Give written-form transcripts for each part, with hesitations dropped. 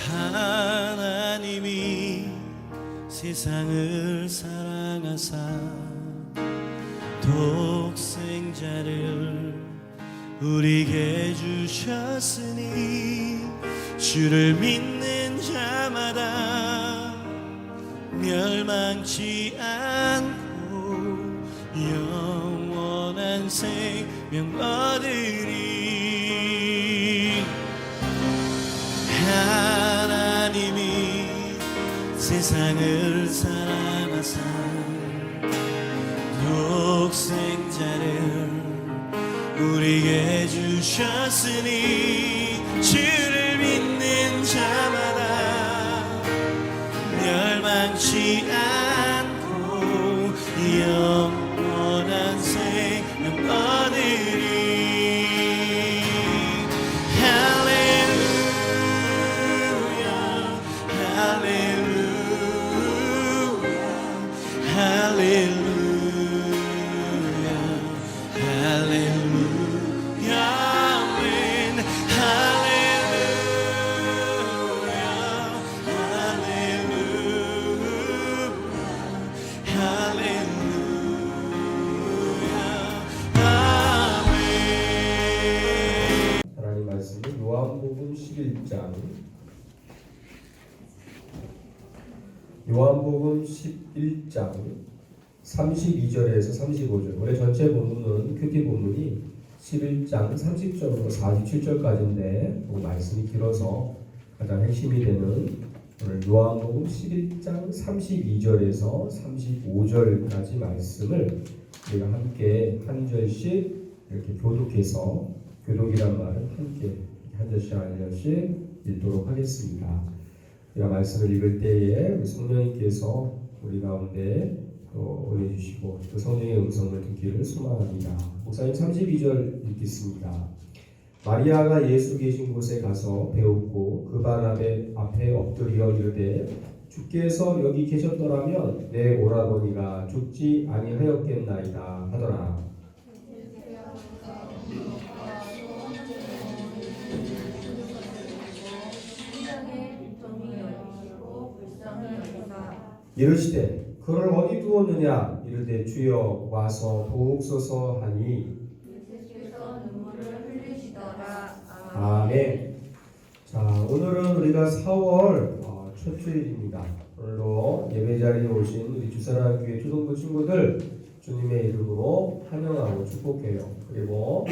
하나님이 세상을 사랑하사 독생자를 우리에게 주셨으니 주를 믿는 자마다 멸망치 않고 영원한 생명 얻으리. 하나님이 세상을 사랑하사 독생자를 우리에게 주셨으니 주를 믿는 자마다 멸망치 않고 영원한 생명 얻으리. 할렐루야 할렐루야 할렐루야 할렐루야 아멘. 할렐루야 할렐루야 할렐루야 아멘. 하나님 말씀은 요한복음 11장 32절에서 35절. 원래 전체 본문은 큐티 본문이 11장 30절부터 47절까지인데 그 말씀이 길어서 가장 핵심이 되는 오늘 요한복음 11장 32절에서 35절까지 말씀을 우리가 함께 한 절씩 이렇게 교독해서, 교독이란 말은 함께 한 절씩 한 절씩 읽도록 하겠습니다. 우리가 말씀을 읽을 때에 우리 성령님께서 우리 가운데 또 보내주시고 또 성령의 음성을 듣기를 소망합니다. 목사님 32절 읽겠습니다. 마리아가 예수 계신 곳에 가서 배웠고 그 발 앞에 엎드려 이르되 주께서 여기 계셨더라면 내 오라버니가 죽지 아니하였겠나이다 하더라. 이르시되 그를 어디 두었느냐 이르되 주여 와서 보옵소서 하니 예수께서 눈물을 흘리시더라. 아멘. 자, 오늘은 우리가 4월 첫 주일입니다. 오늘도 예배 자리에 오신 우리 주사랑교회 초등부 친구들 주님의 이름으로 환영하고 축복해요. 그리고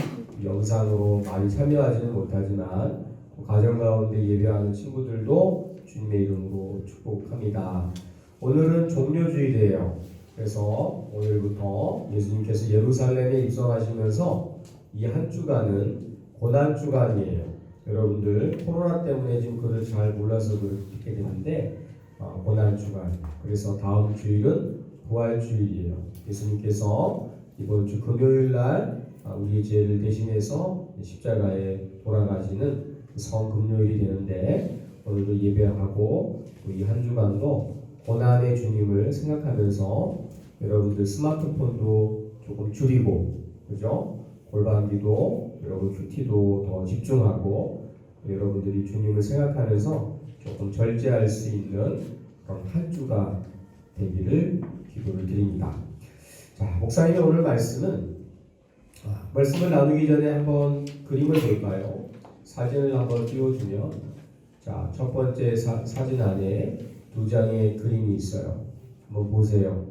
영상으로 많이 참여하지는 못하지만 가정 가운데 예배하는 친구들도 주님의 이름으로 축복합니다. 오늘은 종료주일이에요. 그래서 오늘부터 예수님께서 예루살렘에 입성하시면서 이 한 주간은 고난주간이에요. 여러분들 코로나 때문에 지금 그걸 잘 몰라서 그렇게 되는데 고난주간. 그래서 다음 주일은 부활주일이에요. 예수님께서 이번 주 금요일날 우리의 죄를 대신해서 십자가에 돌아가시는 성금요일이 되는데 오늘도 예배하고 이 한 주간도 고난의 주님을 생각하면서 여러분들 스마트폰도 조금 줄이고, 그죠? 골방기도, 여러분 큐티도 더 집중하고, 여러분들이 주님을 생각하면서 조금 절제할 수 있는 그런 한 주가 되기를 기도를 드립니다. 자, 목사님의 오늘 말씀은 말씀을 나누기 전에 한번 그림을 볼까요? 사진을 한번 띄워주면, 자, 첫 번째 사진 안에 두 장의 그림이 있어요. 한번 보세요.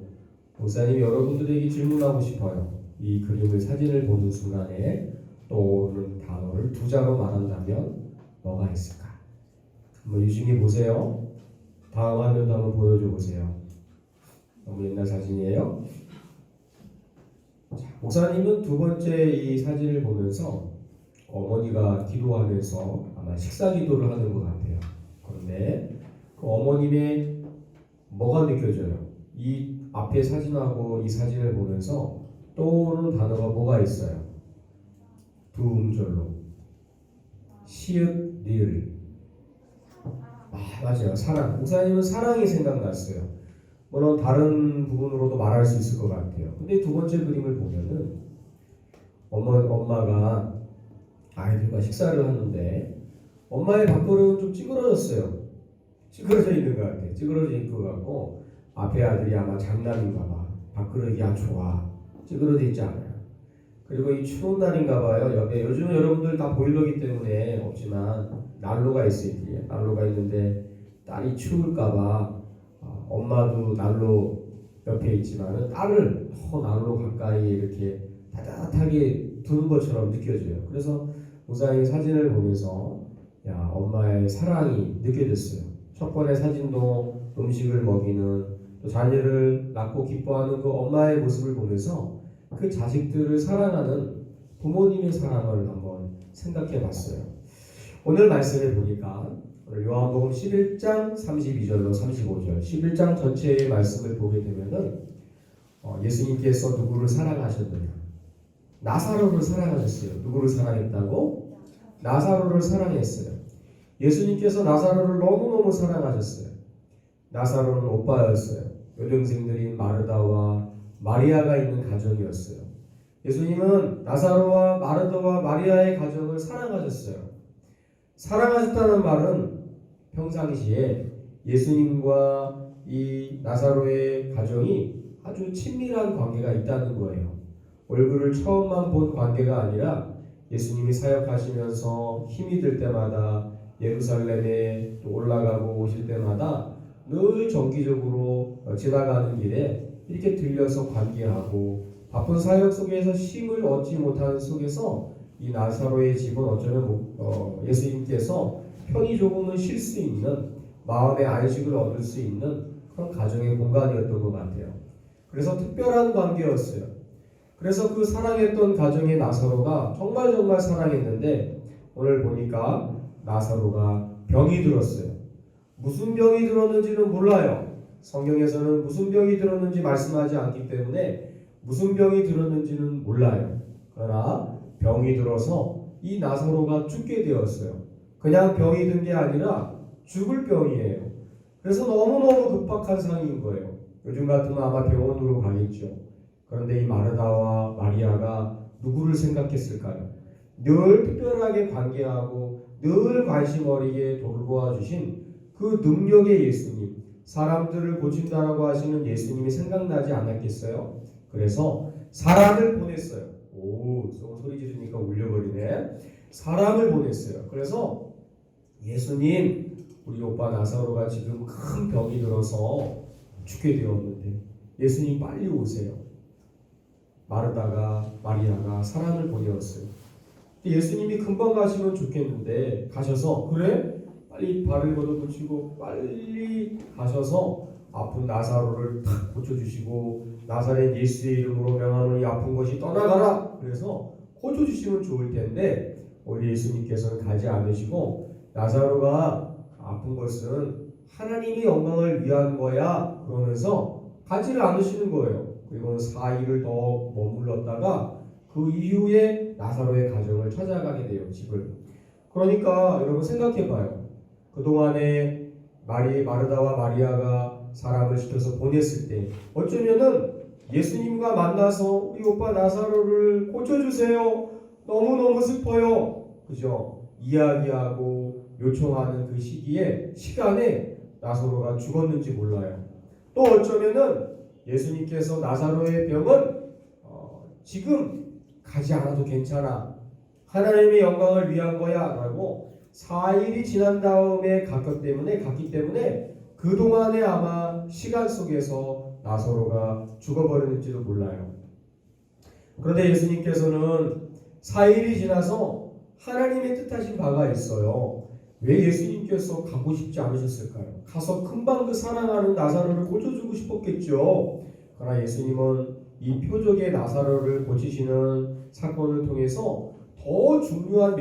목사님 여러분들에게 질문하고 싶어요. 이 그림을 사진을 보는 순간에 떠오르는 단어를 두 자로 말한다면 뭐가 있을까? 한번 유심히 보세요. 다음 화면도 한번 보여줘 보세요. 너무 옛날 사진이에요. 자, 목사님은 두 번째 이 사진을 보면서 어머니가 기도하면서 아마 식사 기도를 하는 것 같아요. 그런데 그 어머님의 뭐가 느껴져요? 이 앞에 사진하고 이 사진을 보면서 떠오르는 단어가 뭐가 있어요? 두 음절로 시읒 리을. 맞아요. 사랑. 목사님은 사랑이 생각났어요. 물론 다른 부분으로도 말할 수 있을 것 같아요. 근데 두 번째 그림을 보면은 엄마가 아이들과 식사를 하는데 엄마의 밥그릇은 좀 찌그러졌어요. 찌그러져 있는 것 같아. 찌그러져 있는 것 같고 앞에 아들이 아마 장남인가 봐. 밥그릇이 좋아. 찌그러져 있지 않아요. 그리고 이 추운 날인가 봐요. 요즘 여러분들 다 보일러기 때문에 없지만 난로가 있어요. 난로가 있는데 딸이 추울까 봐 엄마도 난로 옆에 있지만은 딸을 더 난로 가까이 이렇게 따뜻하게 두는 것처럼 느껴져요. 그래서 목사님 사진을 보면서 야, 엄마의 사랑이 느껴졌어요. 첫 번의 사진도 음식을 먹이는 또 자녀를 낳고 기뻐하는 그 엄마의 모습을 보면서 그 자식들을 사랑하는 부모님의 사랑을 한번 생각해 봤어요. 오늘 말씀을 보니까 오늘 요한복음 11장 32절로 35절 11장 전체의 말씀을 보게 되면은 예수님께서 누구를 사랑하셨느냐? 나사로를 사랑하셨어요. 누구를 사랑했다고? 나사로를 사랑했어요. 예수님께서 나사로를 너무너무 사랑하셨어요. 나사로는 오빠였어요. 여동생들인 마르다와 마리아가 있는 가정이었어요. 예수님은 나사로와 마르다와 마리아의 가정을 사랑하셨어요. 사랑하셨다는 말은 평상시에 예수님과 이 나사로의 가정이 아주 친밀한 관계가 있다는 거예요. 얼굴을 처음만 본 관계가 아니라 예수님이 사역하시면서 힘이 들 때마다 예루살렘에 또 올라가고 오실 때마다 늘 정기적으로 지나가는 길에 이렇게 들려서 관계하고 바쁜 사역 속에서 쉼을 얻지 못하는 속에서 이 나사로의 집은 어쩌면 예수님께서 편히 조금은 쉴 수 있는 마음의 안식을 얻을 수 있는 그런 가정의 공간이었던 것 같아요. 그래서 특별한 관계였어요. 그래서 그 사랑했던 가정의 나사로가 정말 사랑했는데 오늘 보니까 나사로가 병이 들었어요. 무슨 병이 들었는지는 몰라요. 성경에서는 무슨 병이 들었는지 말씀하지 않기 때문에 무슨 병이 들었는지는 몰라요. 그러나 병이 들어서 이 나사로가 죽게 되었어요. 그냥 병이 든 게 아니라 죽을 병이에요. 그래서 너무너무 급박한 상황인 거예요. 요즘 같으면 아마 병원으로 가겠죠. 그런데 이 마르다와 마리아가 누구를 생각했을까요? 늘 특별하게 관계하고 늘 관심 어리게 돌보아 주신 그 능력의 예수님, 사람들을 고친다라고 하시는 예수님이 생각나지 않았겠어요? 그래서 사람을 보냈어요. 오, 소리 지르니까 울려버리네. 사람을 보냈어요. 그래서 예수님, 우리 오빠 나사로가 지금 큰 병이 들어서 죽게 되었는데 예수님 빨리 오세요. 마르다가 마리아가 사람을 보내었어요. 예수님이 금방 가시면 좋겠는데 가셔서 그래? 빨리 발을 걷어붙이고 빨리 가셔서 아픈 나사로를 탁 고쳐주시고 나사렛 예수의 이름으로 명하노니 아픈 것이 떠나가라. 그래서 고쳐주시면 좋을 텐데 우리 예수님께서는 가지 않으시고 나사로가 아픈 것은 하나님의 영광을 위한 거야 그러면서 가지를 않으시는 거예요. 그리고 4일을 더 머물렀다가 그 이후에 나사로의 가정을 찾아가게 돼요. 집을. 그러니까 여러분 생각해봐요. 그동안에 마르다와 마리아가 사람을 시켜서 보냈을 때 어쩌면은 예수님과 만나서 우리 오빠 나사로를 고쳐주세요. 너무너무 슬퍼요. 그죠? 이야기하고 요청하는 그 시간에 나사로가 죽었는지 몰라요. 또 어쩌면은 예수님께서 나사로의 병은 지금 가지 않아도 괜찮아. 하나님의 영광을 위한 거야 라고 4일이 지난 다음에 갔기 때문에 그동안에 아마 시간 속에서 나사로가 죽어버렸는지도 몰라요. 그런데 예수님께서는 4일이 지나서 하나님의 뜻하신 바가 있어요. 왜 예수님께서 가고 싶지 않으셨을까요? 가서 금방 그 사랑하는 나사로를 고쳐주고 싶었겠죠. 그러나 예수님은 이 표적의 나사로를 고치시는 사건을 통해서 더 중요한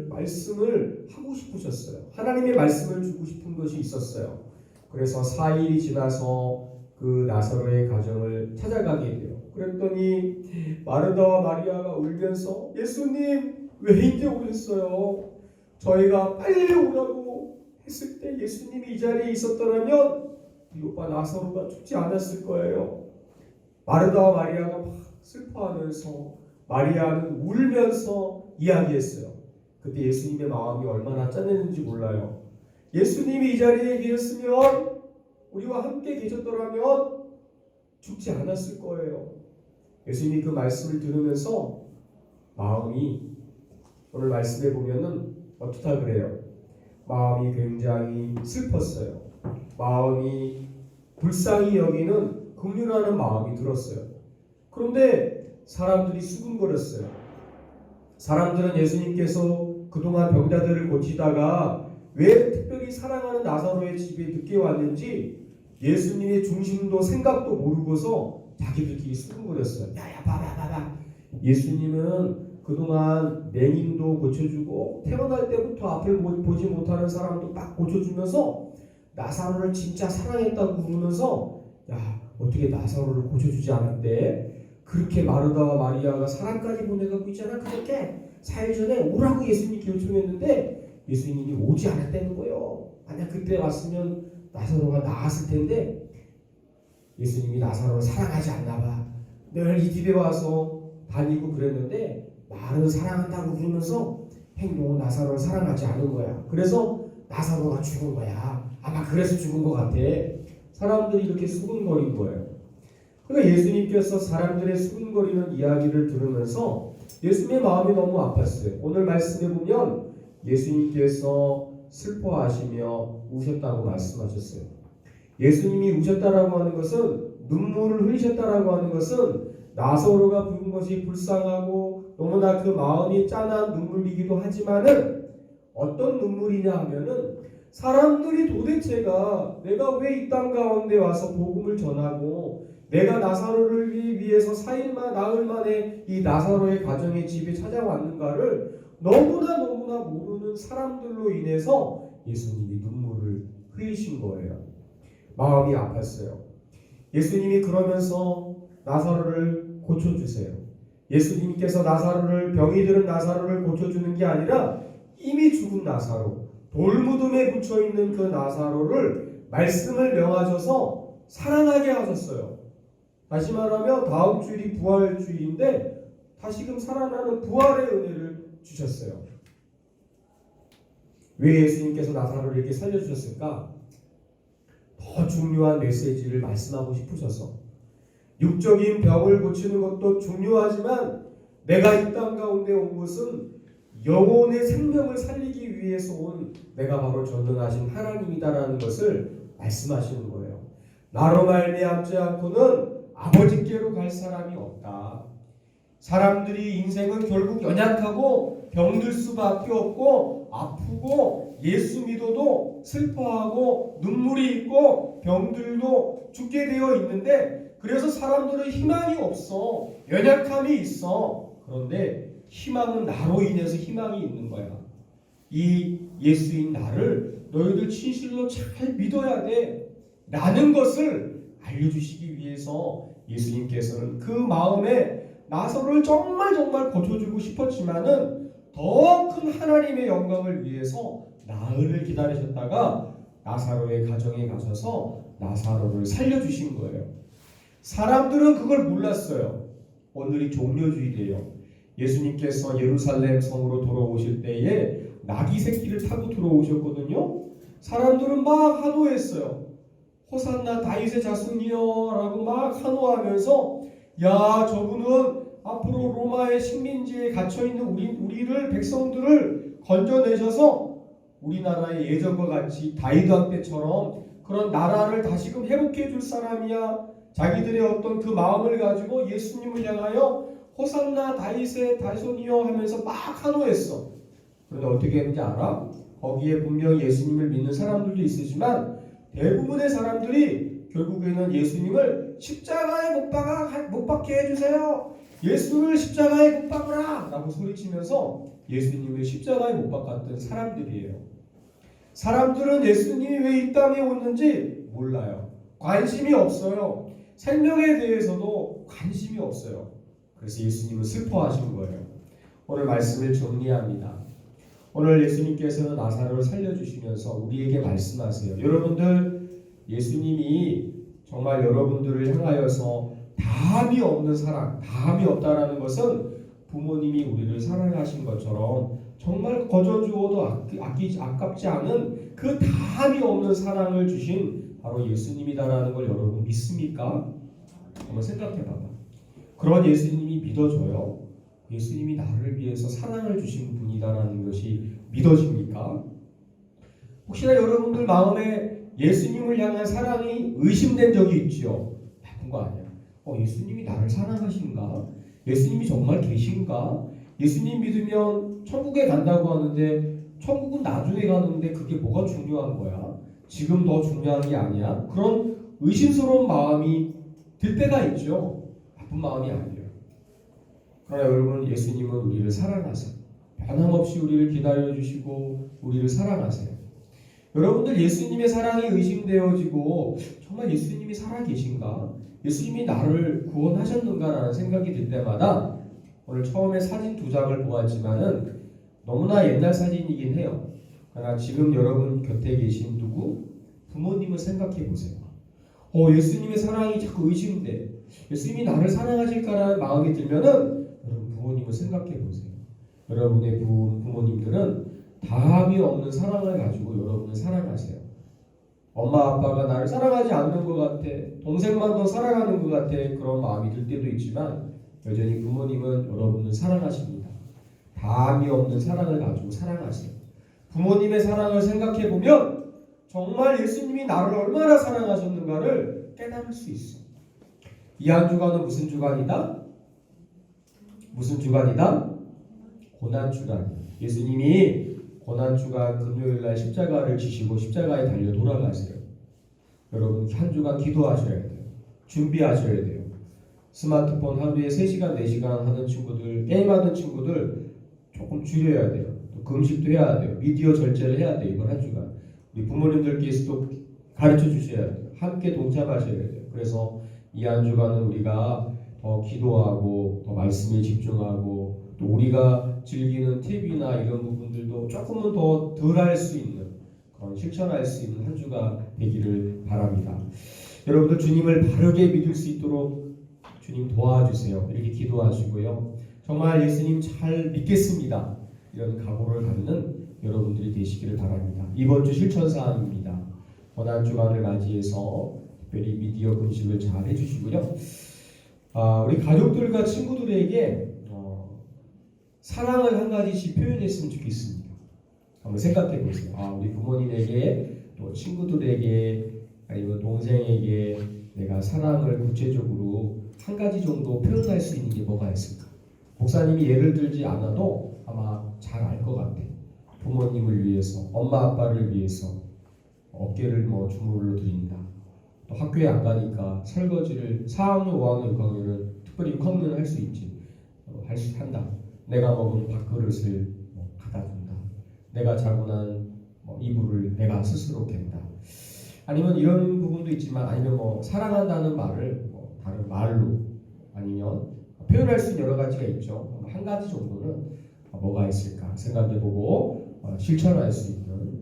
말씀을 하고 싶으셨어요. 하나님의 말씀을 주고 싶은 것이 있었어요. 그래서 4일이 지나서 그 나사로의 가정을 찾아가게 돼요. 그랬더니 마르다와 마리아가 울면서 예수님 왜 이제 오셨어요? 저희가 빨리 오라고 했을 때 예수님이 이 자리에 있었더라면 이 오빠 나사로가 죽지 않았을 거예요. 마르다와 마리아가 막 슬퍼하면서 마리아는 울면서 이야기했어요. 그때 예수님의 마음이 얼마나 짠했는지 몰라요. 예수님이 이 자리에 계셨으면, 우리와 함께 계셨더라면 죽지 않았을 거예요. 예수님이 그 말씀을 들으면서 마음이, 오늘 말씀에 보면은 어떻다 그래요? 마음이 굉장히 슬펐어요. 마음이 불쌍히 여기는 긍휼하는 마음이 들었어요. 그런데 사람들이 수군거렸어요. 사람들은 예수님께서 그동안 병자들을 고치다가 왜 특별히 사랑하는 나사로의 집에 늦게 왔는지 예수님의 중심도 생각도 모르고서 자기들끼리 수군거렸어요. 야야 봐봐. 예수님은 그동안 맹인도 고쳐주고 태어날 때부터 앞을 보지 못하는 사람도 막 고쳐주면서 나사로를 진짜 사랑했다고 그러면서, 야 어떻게 나사로를 고쳐주지 않았대? 그렇게 마르다와 마리아가 사람까지 보내가고 있잖아. 그렇게 4일 전에 오라고 예수님이 요청했는데 예수님이 오지 않았다는 거예요. 만약 그때 왔으면 나사로가 나았을 텐데 예수님이 나사로를 사랑하지 않나 봐. 늘 이 집에 와서 다니고 그랬는데 나를 사랑한다고 그러면서 행동은 나사로를 사랑하지 않은 거야. 그래서 나사로가 죽은 거야. 아마 그래서 죽은 것 같아. 사람들이 이렇게 수군거린 거예요. 그러니까 예수님께서 사람들의 수군거리는 이야기를 들으면서 예수님의 마음이 너무 아팠어요. 오늘 말씀에 보면 예수님께서 슬퍼하시며 우셨다고 말씀하셨어요. 예수님이 우셨다라고 하는 것은, 눈물을 흘리셨다라고 하는 것은 나사로가 죽은 것이 불쌍하고 너무나 그 마음이 짠한 눈물이기도 하지만은, 어떤 눈물이냐 하면은 사람들이 도대체가 내가 왜 이 땅 가운데 와서 복음을 전하고 내가 나사로를 위해서 4일 나흘 만에 이 나사로의 가정의 집에 찾아왔는가를 너무나 모르는 사람들로 인해서 예수님이 눈물을 흘리신 거예요. 마음이 아팠어요. 예수님이 그러면서 나사로를 고쳐주세요. 예수님께서 병이 들은 나사로를 고쳐주는 게 아니라 이미 죽은 나사로, 돌무덤에 묻혀있는 그 나사로를 말씀을 명하셔서 사랑하게 하셨어요. 다시 말하면 다음 주일이 부활주일인데 다시금 살아나는 부활의 은혜를 주셨어요. 왜 예수님께서 나사로를 이렇게 살려주셨을까? 더 중요한 메시지를 말씀하고 싶으셔서. 육적인 병을 고치는 것도 중요하지만 내가 이 땅 가운데 온 것은 영혼의 생명을 살리기 위해서 온 내가 바로 전능하신 하나님이다라는 것을 말씀하시는 거예요. 나로 말미암지 않고는 아버지께로 갈 사람이 없다. 사람들이 인생은 결국 연약하고 병들 수밖에 없고 아프고 예수 믿어도 슬퍼하고 눈물이 있고 병들도 죽게 되어 있는데, 그래서 사람들은 희망이 없어. 연약함이 있어. 그런데 희망은 나로 인해서 희망이 있는 거야. 이 예수인 나를 너희들 진실로 잘 믿어야 돼 라는 것을 알려주시기 위해서 예수님께서는 그 마음에 나사로를 정말 고쳐주고 싶었지만은 더 큰 하나님의 영광을 위해서 나흘을 기다리셨다가 나사로의 가정에 가셔서 나사로를 살려주신 거예요. 사람들은 그걸 몰랐어요. 오늘이 종려주일이에요. 예수님께서 예루살렘 성으로 돌아오실 때에 나귀 새끼를 타고 들어오셨거든요. 사람들은 막 환호했어요. 호산나 다윗의 자손이여 라고 막 환호하면서, 야 저분은 앞으로 로마의 식민지에 갇혀있는 우리를 백성들을 건져내셔서 우리나라의 예전과 같이 다윗 왕 때처럼 그런 나라를 다시금 회복해 줄 사람이야. 자기들의 어떤 그 마음을 가지고 예수님을 향하여 호산나 다윗의 자손이여 하면서 막 환호했어. 그런데 어떻게 했는지 알아? 거기에 분명히 예수님을 믿는 사람들도 있으지만 대부분의 사람들이 결국에는 예수님을 십자가에 못 박게 해주세요. 예수를 십자가에 못 박으라 라고 소리치면서 예수님을 십자가에 못 박았던 사람들이에요. 사람들은 예수님이 왜 이 땅에 왔는지 몰라요. 관심이 없어요. 생명에 대해서도 관심이 없어요. 그래서 예수님은 슬퍼하신 거예요. 오늘 말씀을 정리합니다. 오늘 예수님께서는 나사로를 살려주시면서 우리에게 말씀하세요. 여러분들, 예수님이 정말 여러분들을 향하여서 다함이 없는 사랑, 다함이 없다라는 것은 부모님이 우리를 사랑하신 것처럼 정말 거저 주어도 아깝지 않은 그 다함이 없는 사랑을 주신 바로 예수님이다라는 걸 여러분 믿습니까? 한번 생각해봐봐. 그런 예수님이 믿어져요. 예수님이 나를 위해서 사랑을 주신 분이다라는 것이 믿어집니까? 혹시나 여러분들 마음에 예수님을 향한 사랑이 의심된 적이 있지요? 나쁜 거 아니야. 예수님이 나를 사랑하신가? 예수님이 정말 계신가? 예수님 믿으면 천국에 간다고 하는데 천국은 나중에 가는데 그게 뭐가 중요한 거야? 지금 더 중요한 게 아니야? 그런 의심스러운 마음이 들 때가 있죠. 나쁜 마음이 아니에요. 그러나 여러분, 예수님은 우리를 사랑하세요. 변함없이 우리를 기다려주시고 우리를 사랑하세요. 여러분들 예수님의 사랑이 의심되어지고 정말 예수님이 살아계신가? 예수님이 나를 구원하셨는가라는 생각이 들 때마다 오늘 처음에 사진 2장을 보았지만은 너무나 옛날 사진이긴 해요. 그러나 지금 여러분 곁에 계신 누구? 부모님을 생각해 보세요. 예수님의 사랑이 자꾸 의심돼. 예수님이 나를 사랑하실까라는 마음이 들면은 여러분 부모님을 생각해 보세요. 여러분의 부모님들은 다함이 없는 사랑을 가지고 여러분을 사랑하세요. 엄마 아빠가 나를 사랑하지 않는 것 같아. 동생만 더 사랑하는 것 같아. 그런 마음이 들 때도 있지만 여전히 부모님은 여러분을 사랑하십니다. 다함이 없는 사랑을 가지고 사랑하세요. 부모님의 사랑을 생각해 보면 정말 예수님이 나를 얼마나 사랑하셨는가를 깨달을 수 있어. 이 한 주간은 무슨 주간이다? 무슨 주간이다? 고난주간. 예수님이 고난주간 금요일날 십자가를 지시고 십자가에 달려 돌아가세요. 여러분 한 주간 기도하셔야 돼요. 준비하셔야 돼요. 스마트폰 하루에 3시간, 4시간 하는 친구들, 게임하는 친구들 조금 줄여야 돼요. 또 금식도 해야 돼요. 미디어 절제를 해야 돼요. 이번 한 주간. 우리 부모님들께서도 가르쳐 주셔야 돼요. 함께 동참하셔야 돼요. 그래서 이 한 주간은 우리가 더 기도하고 더 말씀에 집중하고 또 우리가 즐기는 TV나 이런 부분들도 조금은 더 덜 할 수 있는 그런 실천할 수 있는 한 주가 되기를 바랍니다. 여러분들 주님을 바르게 믿을 수 있도록 주님 도와주세요. 이렇게 기도하시고요. 정말 예수님 잘 믿겠습니다. 이런 각오를 갖는 여러분들이 되시기를 바랍니다. 이번 주 실천 사항입니다. 고난주간을 맞이해서 특별히 미디어 금식을 잘 해주시고요. 우리 가족들과 친구들에게 사랑을 한 가지씩 표현했으면 좋겠습니다. 한번 생각해 보세요. 우리 부모님에게 또 친구들에게 아니면 동생에게 내가 사랑을 구체적으로 한 가지 정도 표현할 수 있는 게 뭐가 있을까? 목사님이 예를 들지 않아도 아마 잘 알 것 같아요. 부모님을 위해서, 엄마 아빠를 위해서 어깨를 주물러 드린다. 또 학교에 안 가니까 설거지를 4학년, 5학년, 6학년은 특별히 6학년은 할 수 있지. 한다. 내가 먹은 밥그릇을 갖다 준다. 내가 자고 난 이불을 내가 스스로 갠다. 아니면 이런 부분도 있지만 아니면 사랑한다는 말을 다른 말로 아니면 표현할 수 있는 여러 가지가 있죠. 한 가지 정도는 뭐가 있을까 생각해보고 실천할 수 있는